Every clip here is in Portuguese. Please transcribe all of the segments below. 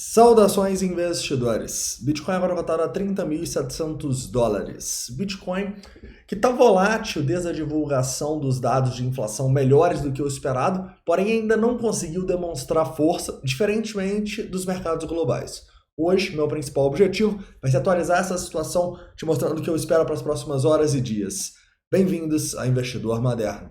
Saudações investidores! Bitcoin agora cotado a $30.700. Bitcoin que está volátil desde a divulgação dos dados de inflação melhores do que o esperado, porém ainda não conseguiu demonstrar força, diferentemente dos mercados globais. Hoje, meu principal objetivo vai ser atualizar essa situação, te mostrando o que eu espero para as próximas horas e dias. Bem-vindos a Investidor Moderno.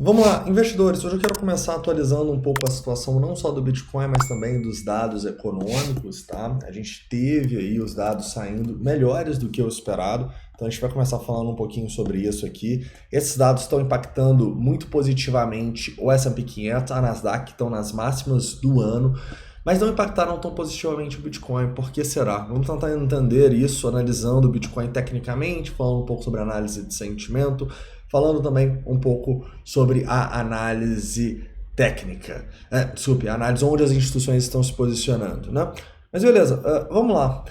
Vamos lá, investidores, hoje eu quero começar atualizando um pouco a situação não só do Bitcoin, mas também dos dados econômicos, tá? A gente teve aí os dados saindo melhores do que o esperado, então a gente vai começar falando um pouquinho sobre isso aqui. Esses dados estão impactando muito positivamente o S&P 500, a Nasdaq, que estão nas máximas do ano, mas não impactaram tão positivamente o Bitcoin. Por que será? Vamos tentar entender isso analisando o Bitcoin tecnicamente, falando um pouco sobre análise de sentimento, falando também um pouco sobre a análise técnica. A análise onde as instituições estão se posicionando, né? Mas beleza, vamos lá.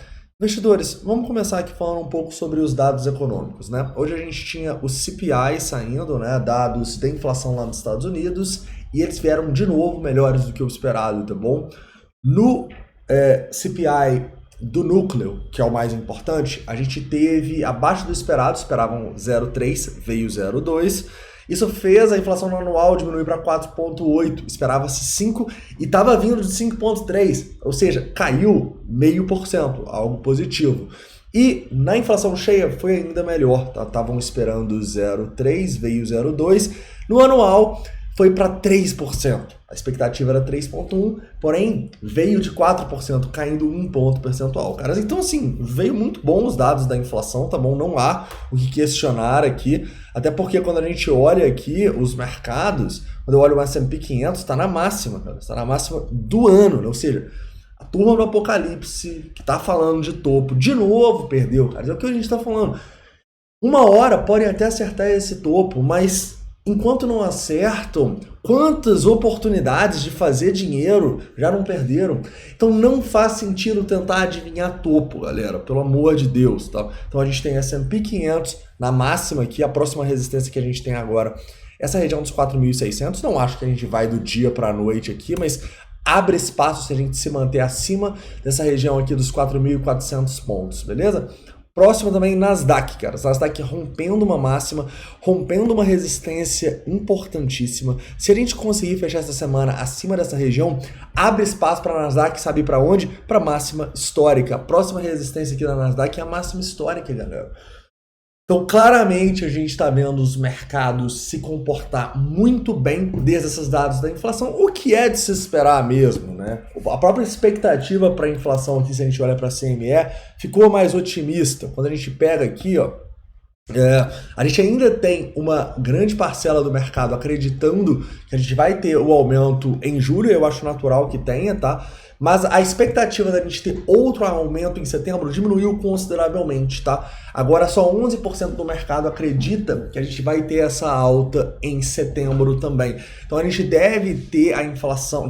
Investidores, vamos começar aqui falando um pouco sobre os dados econômicos, né? Hoje a gente tinha o CPI saindo, né? Dados da inflação lá nos Estados Unidos, e eles vieram de novo melhores do que o esperado, tá bom? No CPI do núcleo, que é o mais importante, a gente teve abaixo do esperado, esperavam 0,3, veio 0,2. Isso fez a inflação anual diminuir para 4,8, esperava-se 5 e estava vindo de 5,3, ou seja, caiu 0,5%, algo positivo. E na inflação cheia foi ainda melhor, estavam esperando 0,3, veio 0,2. No anual foi para 3%. A expectativa era 3,1%, porém veio de 4%, caindo 1 ponto percentual, caras. Então, assim, veio muito bom os dados da inflação, tá bom? Não há o que questionar aqui, até porque quando a gente olha aqui os mercados, quando eu olho o S&P 500, está na máxima, cara. Está na máxima do ano, ou seja, a turma do apocalipse que tá falando de topo, de novo perdeu, cara. É o que a gente tá falando. Uma hora podem até acertar esse topo, mas enquanto não acertam, quantas oportunidades de fazer dinheiro já não perderam? Então não faz sentido tentar adivinhar topo, galera, pelo amor de Deus, tá? Então a gente tem S&P 500 na máxima aqui, a próxima resistência que a gente tem agora, essa região dos 4.600, não acho que a gente vai do dia para a noite aqui, mas abre espaço se a gente se manter acima dessa região aqui dos 4.400 pontos, beleza? Próximo também, Nasdaq, cara. Nasdaq rompendo uma máxima, rompendo uma resistência importantíssima. Se a gente conseguir fechar essa semana acima dessa região, abre espaço para a Nasdaq, sabe para onde? Para máxima histórica. A próxima resistência aqui da Nasdaq é a máxima histórica, galera. Então, claramente, a gente está vendo os mercados se comportar muito bem desde esses dados da inflação, o que é de se esperar mesmo, né? A própria expectativa para a inflação aqui, se a gente olha para a CME, ficou mais otimista. Quando a gente pega aqui, ó, a gente ainda tem uma grande parcela do mercado acreditando que a gente vai ter o aumento em julho, eu acho natural que tenha, tá? Mas a expectativa da gente ter outro aumento em setembro diminuiu consideravelmente, tá? Agora só 11% do mercado acredita que a gente vai ter essa alta em setembro também. Então a gente deve ter a inflação,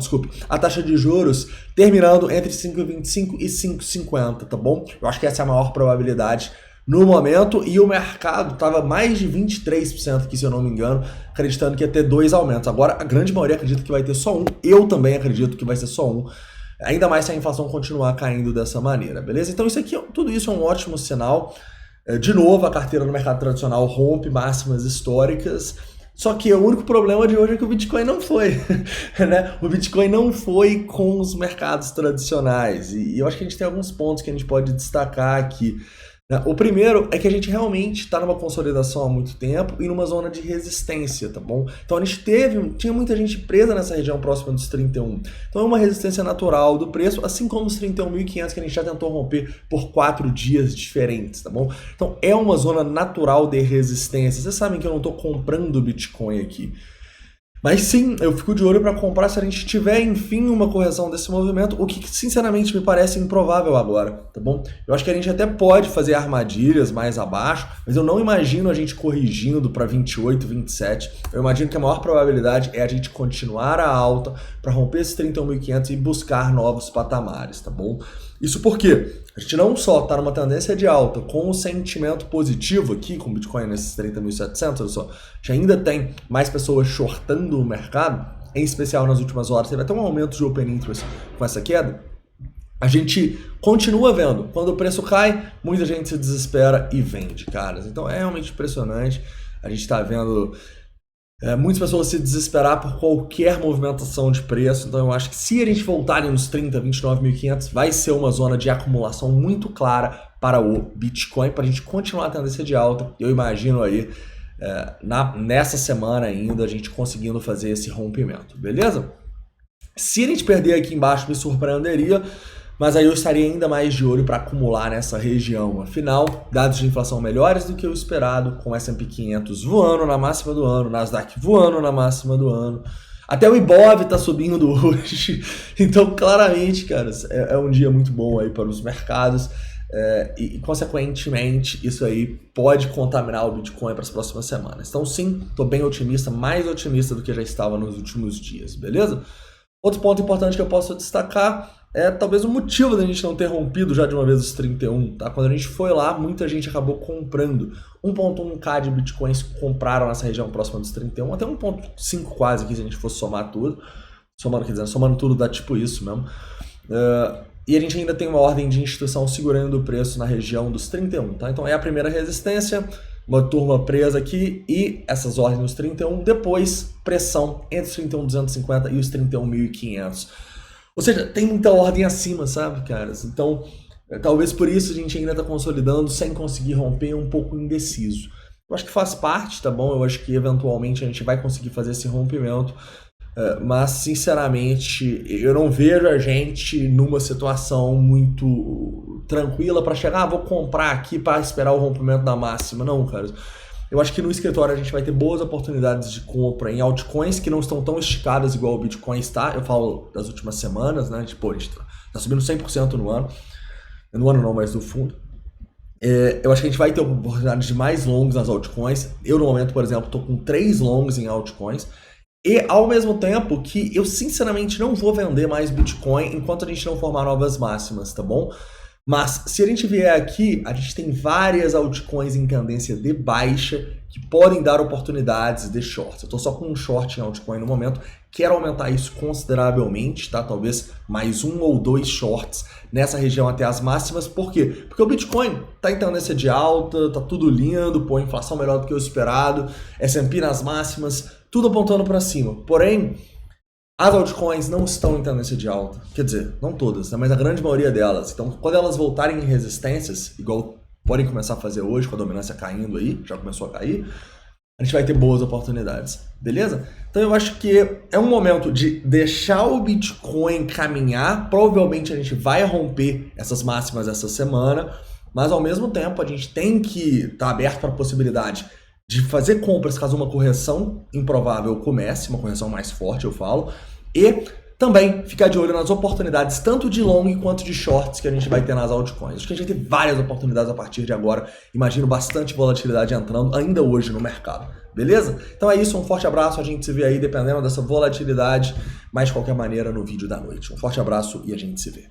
a taxa de juros terminando entre 5,25 e 5,50, tá bom? Eu acho que essa é a maior probabilidade no momento, e o mercado estava mais de 23% aqui, se eu não me engano, acreditando que ia ter 2 aumentos. Agora a grande maioria acredita que vai ter só um, eu também acredito que vai ser só um. Ainda mais se a inflação continuar caindo dessa maneira, beleza? Então isso aqui, tudo isso é um ótimo sinal. De novo, a carteira no mercado tradicional rompe máximas históricas. Só que o único problema de hoje é que o Bitcoin não foi, né? O Bitcoin não foi com os mercados tradicionais. E eu acho que a gente tem alguns pontos que a gente pode destacar aqui. O primeiro é que a gente realmente está numa consolidação há muito tempo e numa zona de resistência, tá bom? Então a gente tinha muita gente presa nessa região próxima dos 31. Então é uma resistência natural do preço, assim como os 31.500 que a gente já tentou romper por 4 dias diferentes, tá bom? Então é uma zona natural de resistência. Vocês sabem que eu não estou comprando Bitcoin aqui. Mas sim, eu fico de olho para comprar se a gente tiver, enfim, uma correção desse movimento, o que sinceramente me parece improvável agora, tá bom? Eu acho que a gente até pode fazer armadilhas mais abaixo, mas eu não imagino a gente corrigindo para 28, 27. Eu imagino que a maior probabilidade é a gente continuar a alta para romper esses 31.500 e buscar novos patamares, tá bom? Isso porque a gente não só está numa tendência de alta com o sentimento positivo aqui, com o Bitcoin nesses 30.700, olha só, a gente ainda tem mais pessoas shortando o mercado, em especial nas últimas horas, teve até um aumento de open interest com essa queda. A gente continua vendo, quando o preço cai, muita gente se desespera e vende, caras. Então é realmente impressionante, a gente está vendo muitas pessoas se desesperar por qualquer movimentação de preço, então eu acho que se a gente voltar nos 30, 29.500, vai ser uma zona de acumulação muito clara para o Bitcoin, para a gente continuar a tendência de alta. Eu imagino aí, nessa semana ainda, a gente conseguindo fazer esse rompimento, beleza? Se a gente perder aqui embaixo, me surpreenderia, mas aí eu estaria ainda mais de olho para acumular nessa região. Afinal, dados de inflação melhores do que o esperado, com o S&P 500 voando na máxima do ano, Nasdaq voando na máxima do ano, até o Ibov está subindo hoje. Então, claramente, cara, é um dia muito bom aí para os mercados e, consequentemente, isso aí pode contaminar o Bitcoin para as próximas semanas. Então, sim, estou bem otimista, mais otimista do que já estava nos últimos dias, beleza? Outro ponto importante que eu posso destacar é talvez o motivo da gente não ter rompido já de uma vez os 31, tá? Quando a gente foi lá, muita gente acabou comprando. 1.1k de bitcoins compraram nessa região próxima dos 31, até 1.5 quase aqui se a gente fosse somar tudo. Somando tudo dá tipo isso mesmo. E a gente ainda tem uma ordem de instituição segurando o preço na região dos 31, tá? Então é a primeira resistência, uma turma presa aqui e essas ordens nos 31, depois pressão entre os 31.250 e os 31.500. Ou seja, tem muita ordem acima, sabe, caras? Então, talvez por isso a gente ainda está consolidando sem conseguir romper, um pouco indeciso. Eu acho que faz parte, tá bom? Eu acho que eventualmente a gente vai conseguir fazer esse rompimento, mas sinceramente eu não vejo a gente numa situação muito tranquila para chegar, vou comprar aqui para esperar o rompimento da máxima. Não, cara. Eu acho que no escritório a gente vai ter boas oportunidades de compra em altcoins que não estão tão esticadas igual o Bitcoin está. Eu falo das últimas semanas, né? Tipo, a gente tá subindo 100% no ano. No ano não, mas no fundo. Eu acho que a gente vai ter oportunidades de mais longs nas altcoins. Eu, no momento, por exemplo, estou com 3 longs em altcoins. E, ao mesmo tempo, que eu, sinceramente, não vou vender mais Bitcoin enquanto a gente não formar novas máximas, tá bom? Mas se a gente vier aqui, a gente tem várias altcoins em tendência de baixa que podem dar oportunidades de shorts. Eu estou só com um short em altcoin no momento, quero aumentar isso consideravelmente, tá? Talvez mais 1 ou 2 shorts nessa região até as máximas. Por quê? Porque o Bitcoin está em tendência de alta, tá tudo lindo, pô, inflação melhor do que o esperado, S&P nas máximas, tudo apontando para cima. Porém, as altcoins não estão em tendência de alta, quer dizer, não todas, né, mas a grande maioria delas. Então, quando elas voltarem em resistências, igual podem começar a fazer hoje, com a dominância caindo aí, já começou a cair, a gente vai ter boas oportunidades, beleza? Então eu acho que é um momento de deixar o Bitcoin caminhar, provavelmente a gente vai romper essas máximas essa semana, mas ao mesmo tempo a gente tem que estar aberto para a possibilidade de fazer compras caso uma correção improvável comece, uma correção mais forte, eu falo, e também ficar de olho nas oportunidades tanto de long quanto de shorts que a gente vai ter nas altcoins. Acho que a gente vai ter várias oportunidades a partir de agora, imagino bastante volatilidade entrando ainda hoje no mercado, beleza? Então é isso, um forte abraço, a gente se vê aí dependendo dessa volatilidade, mas de qualquer maneira no vídeo da noite. Um forte abraço e a gente se vê.